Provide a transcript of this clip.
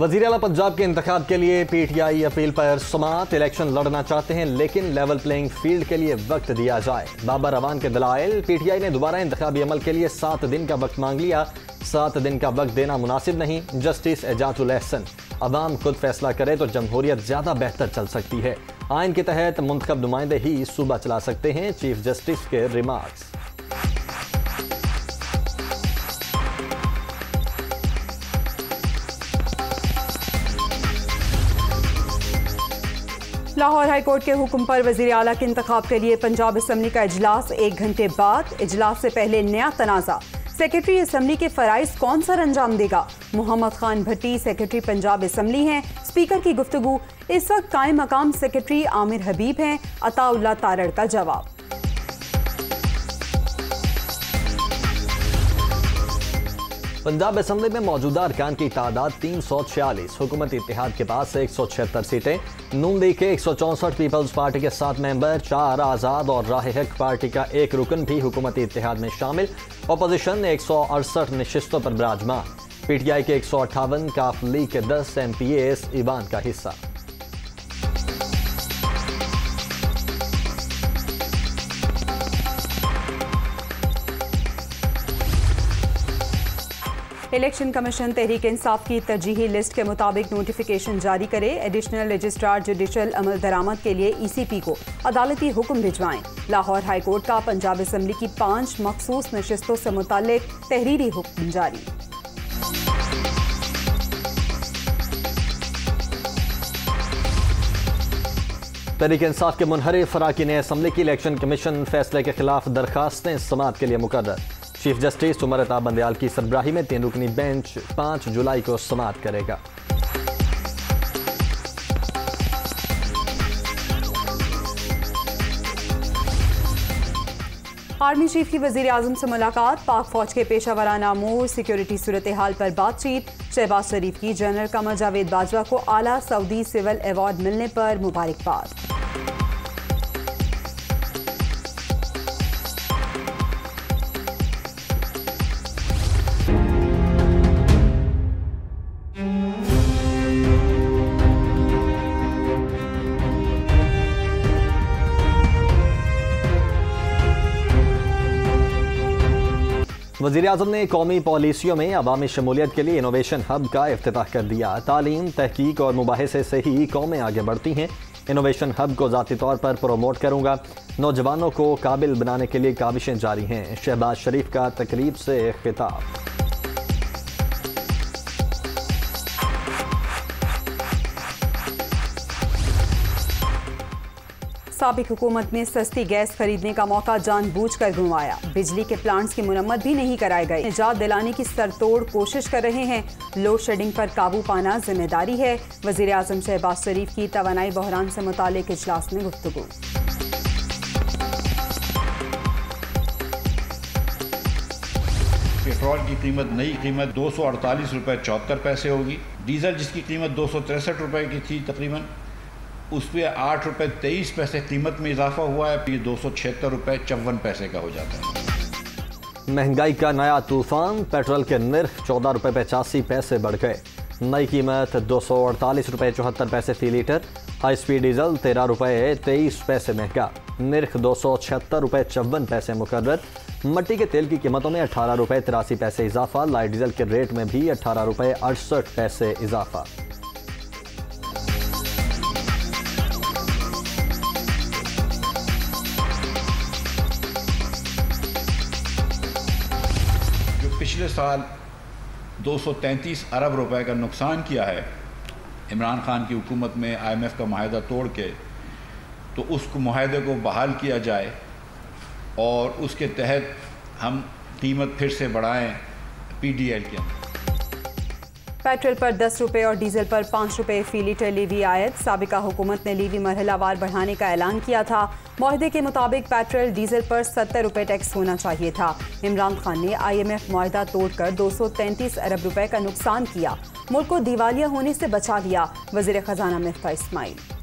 वज़ीर आला पंजाब के इंतखाब के लिए PTI अपील पर समात। इलेक्शन लड़ना चाहते हैं लेकिन लेवल प्लेइंग फील्ड के लिए वक्त दिया जाए। बाबर रवान के दलाइल। PTI ने दोबारा इंतखाबी अमल के लिए 7 दिन का वक्त मांग लिया। 7 दिन का वक्त देना मुनासिब नहीं। जस्टिस एजाजुल एहसन। अवाम खुद फैसला करे तो जमहूरियत ज़्यादा बेहतर चल सकती है। आइन के तहत मुंतखब नुमाइंदे ही सूबा चला सकते हैं। चीफ जस्टिस के रिमार्क्स। लाहौर हाई कोर्ट के हुक्म पर वज़ीर आला के इंतखाब के लिए पंजाब असम्बली का इजलास 1 घंटे बाद। इजलास से पहले नया तनाज़ा। सेक्रेटरी असम्बली के फ़राइज़ कौन सर अंजाम देगा? मोहम्मद खान भट्टी सेक्रेटरी पंजाब असम्बली हैं। स्पीकर की गुफ्तगू। इस वक्त कायम मकाम सेक्रेटरी आमिर हबीब हैं। अताउल्लाह तारड़ का जवाब। पंजाब असम्बली में मौजूदा अरकान की तादाद 346। हुकूमत इत्तेहाद के पास 176 सीटें। नून लीग के 164, पीपल्स पार्टी के 7 मेंबर, 4 आज़ाद और राह हक पार्टी का 1 रुकन भी हुकूमती इत्तेहाद में शामिल। अपोजिशन 168 नशिस्तों पर विराजमान। PTI के 158, काफ लीग के 10 MPAs ईवान का हिस्सा। इलेक्शन कमीशन तहरीक इंसाफ की तरजीही लिस्ट के मुताबिक नोटिफिकेशन जारी करे। एडिशनल रजिस्ट्रार जुडिशल अमल दरामद के लिए ECP को अदालती हुक्म भिजवाएं। लाहौर हाई कोर्ट का पंजाब असम्बली की 5 मखसूस नशिस्तों से मुताल्लिक तहरीरी हुक्म जारी। तहरीक इंसाफ के मुनहरिफ अरकान असम्बली की इलेक्शन कमीशन फैसले के खिलाफ दरखास्तें समात के लिए मुकर्रर। चीफ जस्टिस उमर अता बंदयाल की सरबराही में 3 रुकनी बेंच 5 जुलाई को समात करेगा। आर्मी चीफ की वजीर आजम से मुलाकात। पाक फौज के पेशावराना अमूर सिक्योरिटी सूरत हाल पर बातचीत। शहबाज शरीफ की जनरल कमर जावेद बाजवा को आला सऊदी सिविल अवार्ड मिलने पर मुबारकबाद। वज़ीर आज़म ने कौमी पॉलिसियों में अवामी शमूलियत के लिए इनोवेशन हब का इफ्तिताह कर दिया। तालीम, तहकीक और मुबाहिसे से ही कौमें आगे बढ़ती हैं। इनोवेशन हब को ज़ाती तौर पर प्रोमोट करूँगा। नौजवानों को काबिल बनाने के लिए काविशें जारी हैं। शहबाज शरीफ का तकरीब से खिताब। साबिक हुकूमत ने सस्ती गैस खरीदने का मौका जानबूझकर गंवाया। बिजली के प्लांट्स की मुरम्मत भी नहीं कराए गए। निजात दिलाने की सरतोड़ कोशिश कर रहे हैं। लोड शेडिंग पर काबू पाना जिम्मेदारी है। वज़ीर आज़म शहबाज शरीफ की तवानाई बहरान से मुतालिक इजलास में गुफ्तगू। पेट्रोल की कीमत नई कीमत 248 रुपये 74 पैसे होगी। डीजल जिसकी कीमत 263 रुपये की थी तकरीबन, उस पर 8 रुपये 23 पैसे कीमत में इजाफा हुआ है। ये 276 रुपये 54 पैसे का हो जाता है। महंगाई का नया तूफान। पेट्रोल के निर्ख 14 रुपये 85 पैसे बढ़ गए। नई कीमत 248 रुपये 74 पैसे फी लीटर। हाई स्पीड डीजल 13 रुपये 23 पैसे महंगा। निर्ख 276 रुपये 54 पैसे मुकर्रर। मट्टी के तेल की कीमतों में 18 रुपये 83 पैसे इजाफा। लाइट डीजल के रेट में भी 18 रुपये 68 पैसे इजाफा। पिछले साल 233 अरब रुपए का नुकसान किया है इमरान खान की हुकूमत में IMF का माहिदा तोड़ के, तो उसको माहिदे को बहाल किया जाए और उसके तहत हम कीमत फिर से बढ़ाएं PDL के अंदर। पेट्रोल पर 10 रुपये और डीजल पर 5 रुपये फी लीटर लीवी आयत। साबिका हुकूमत ने लीवी मरहलावार बढ़ाने का ऐलान किया था। मुआहदे के मुताबिक पेट्रोल डीजल पर 70 रुपये टैक्स होना चाहिए था। इमरान खान ने IMF मुआहदा तोड़कर 233 अरब रुपए का नुकसान किया। मुल्क को दिवालिया होने से बचा लिया। वज़ीर ख़जाना मिफ्ता इस्माइल।